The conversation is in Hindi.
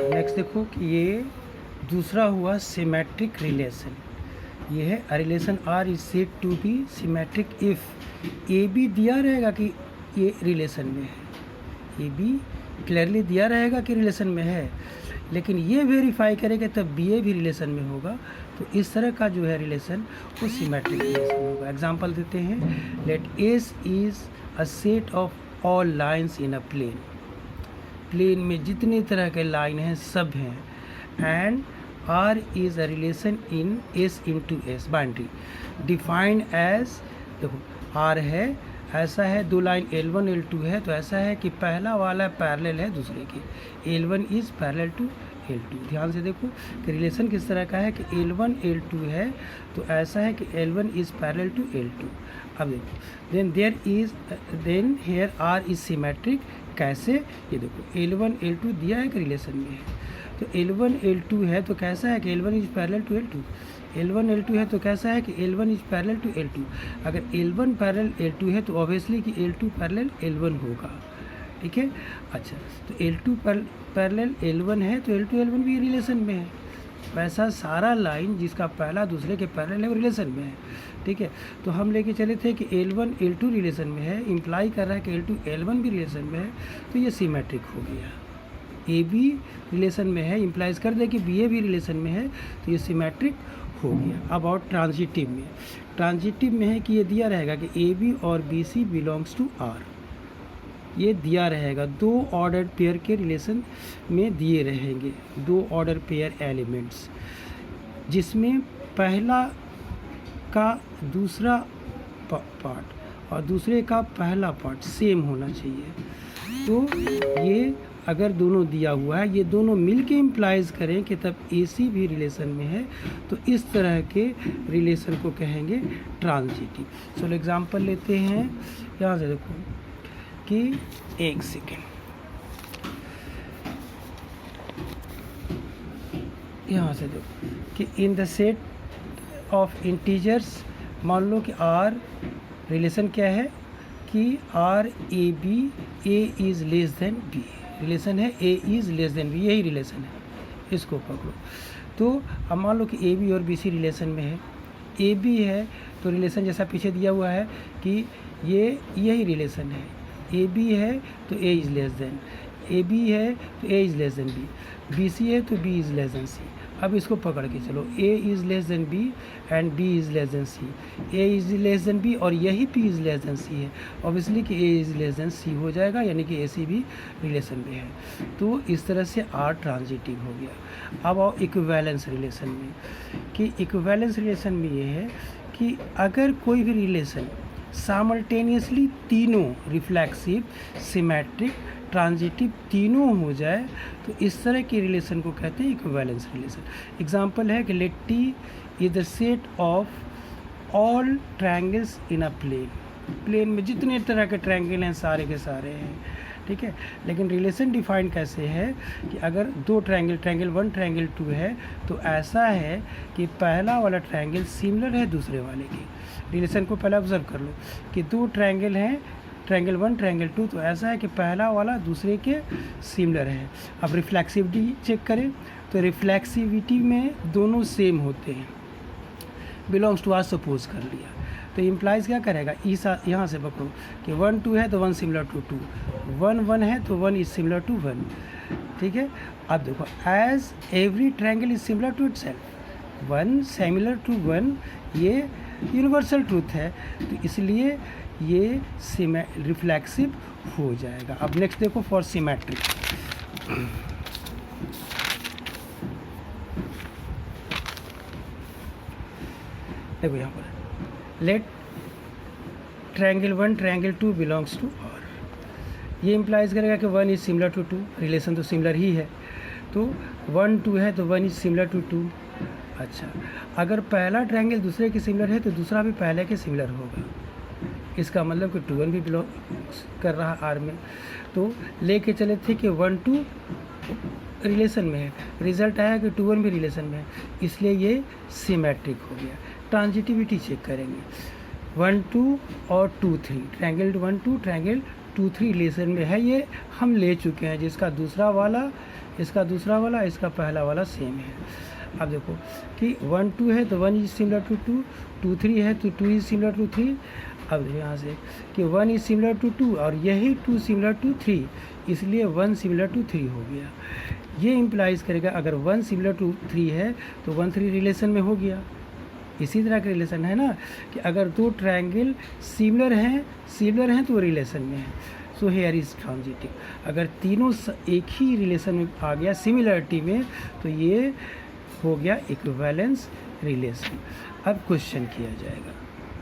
नेक्स्ट देखो कि ये दूसरा हुआ सिमेट्रिक रिलेशन। ये है a relation R is said to be symmetric if A B दिया रहेगा कि ये रिलेशन में है, ए बी क्लियरली दिया रहेगा कि रिलेशन में है, लेकिन ये वेरीफाई करेगा तब बी ए भी रिलेशन में होगा। तो इस तरह का जो है रिलेशन वो सिमेट्रिक रिलेशन होगा। एग्जांपल देते हैं, let S is a set of all lines in a plane. Plane में जितने तरह के लाइन हैं सब हैं, and R is a relation in S into S boundary defined as, देखो R है, ऐसा है दो लाइन L1 L2 है, तो ऐसा है कि पहला वाला पैरेलल है दूसरे के, L1 is parallel to L2। ध्यान से देखो कि रिलेशन किस तरह का है कि L1 L2 है, तो ऐसा है कि L1 is parallel to L2। अब देखो then here R is symmetric. कैसे, ये देखो L1 L2 दिया है कि रिलेशन में है, तो L1 L2 है तो कैसा है कि L1 is parallel to L2। L1 L2 है तो कैसा है कि L1 is parallel to L2। अगर L1 पैरेलल L2 है तो ऑब्वियसली कि L2 पैरेलल L1 होगा, ठीक है। अच्छा, तो L2 पैरेलल L1 है तो L2 L1 भी रिलेशन में है। वैसा सारा लाइन जिसका पहला दूसरे के पैरेलल है वो रिलेशन में है, ठीक है। तो हम लेके चले थे कि L1 L2 रिलेशन में है, इम्प्लाई कर रहा है कि L2 L1 भी रिलेशन में है, तो ये सिमेट्रिक हो गया। ए बी रिलेशन में है, इम्प्लाइज कर दे कि बी ए भी रिलेशन में है, तो ये सिमेट्रिक हो गया। अब और ट्रांजिटिव में, ट्रांजिटिव में है कि ये दिया रहेगा कि ए बी और B C belongs to R. ये दिया रहेगा, दो ऑर्डर पेयर के रिलेशन में दिए रहेंगे, दो ऑर्डर पेयर एलिमेंट्स, जिसमें पहला का दूसरा पार्ट और दूसरे का पहला पार्ट सेम होना चाहिए। तो ये अगर दोनों दिया हुआ है, ये दोनों मिल के इम्प्लाइज करें कि तब ए सी भी रिलेशन में है, तो इस तरह के रिलेशन को कहेंगे ट्रांजिटिव। चलो एग्जांपल लेते हैं, यहाँ से देखो कि एक सेकेंड, यहाँ से देखो कि in the set of integers, मान लो कि आर रिलेशन क्या है कि R A B, A is less than B relation है, A is less than B, यही रिलेशन है, इसको पकड़ो। तो अब मान लो कि ए बी और बी सी रिलेशन में है, ए बी है तो रिलेशन जैसा पीछे दिया हुआ है कि ये यही रिलेशन है, ए बी है तो A is less than, A B है तो A is less than B, B C है तो B is less than C. अब इसको पकड़ के चलो, A is less than B and B is less than C, A is less than B और यही P is less than C है, ऑब्वियसली कि A is less than C हो जाएगा, यानी कि ए सी भी रिलेशन में है। तो इस तरह से आर ट्रांजिटिव हो गया। अब आओ इक्विवेलेंस रिलेशन में, कि इक्विवेलेंस रिलेशन में ये है कि अगर कोई भी रिलेशन सामल्टेनियसली तीनों रिफ्लेक्सिव, सिमेट्रिक, ट्रांजिटिव तीनों हो जाए, तो इस तरह के रिलेशन को कहते हैं इक्विवेलेंस रिलेशन। एग्जांपल है कि let T is the set of all triangles in a plane. Plane में जितने तरह के ट्रायंगल हैं सारे के सारे हैं, ठीक है। लेकिन रिलेशन डिफाइन कैसे है कि अगर दो ट्रायंगल, ट्रायंगल 1 ट्रायंगल 2 है, तो ऐसा है कि पहला वाला ट्रायंगल सिमिलर है दूसरे वाले के। रिलेशन को पहले ऑब्जर्व कर लो कि दो ट्रायंगल हैं, ट्रायंगल 1 ट्रायंगल 2, तो ऐसा है कि पहला वाला दूसरे के सिमिलर है। अब रिफ्लेक्सिविटी चेक करें तो रिफ्लेक्सिविटी में दोनों सेम होते हैं, बिलोंग्स टू आर सपोज कर लिया, तो इम्प्लाइज क्या करेगा, यहाँ से पकड़ो कि 1 2 है तो 1 सिमिलर टू 2, 1 1 है तो 1 इज सिमिलर टू 1, ठीक है। अब देखो as every triangle is similar to itself, 1 similar to 1 ये यूनिवर्सल ट्रूथ है, तो इसलिए ये रिफ्लेक्सिव हो जाएगा। अब नेक्स्ट देखो फॉर सिमेट्रिक, देखो यहाँ पर let triangle 1 triangle 2 belongs to R, ये इम्प्लाइज करेगा कि 1 इज सिमिलर टू 2, रिलेशन तो सिमिलर ही है, तो 1 2 है तो 1 इज सिमिलर टू 2। अच्छा, अगर पहला ट्रायंगल दूसरे के सिमिलर है तो दूसरा भी पहले के सिमिलर होगा, इसका मतलब कि 2 1 भी बिलोंग कर रहा आर में। तो लेके चले थे कि 1 2 रिलेशन में है, रिजल्ट आया कि 2 1 भी रिलेशन में है, इसलिए ये सिमेट्रिक हो गया। ट्रांजिटिविटी चेक करेंगे, 1 2 और 2 3, ट्रायंगल 1 2 ट्रायंगल 2 3 रिलेशन में है, ये हम ले चुके हैं, जिसका दूसरा वाला इसका दूसरा वाला, इसका पहला वाला सेम है। अब देखो कि 1 2 है तो 1 इज सिमिलर टू 2, 2 3 है तो 2 इज सिमिलर टू 3। अब यहाँ से कि 1 इज सिमिलर टू 2 और यही 2 सिमिलर टू 3, इसलिए 1 सिमिलर टू 3 हो गया। ये इम्प्लाइज करेगा अगर 1 सिमिलर टू 3 है तो 1 3 रिलेशन में हो गया। इसी तरह का रिलेशन है ना कि अगर दो ट्रायंगल सिमिलर हैं तो रिलेशन में है। So here is transitive. अगर तीनों एक ही रिलेशन में आ गया सिमिलरिटी में तो ये हो गया इक्विवेलेंस रिलेशन। अब क्वेश्चन किया जाएगा।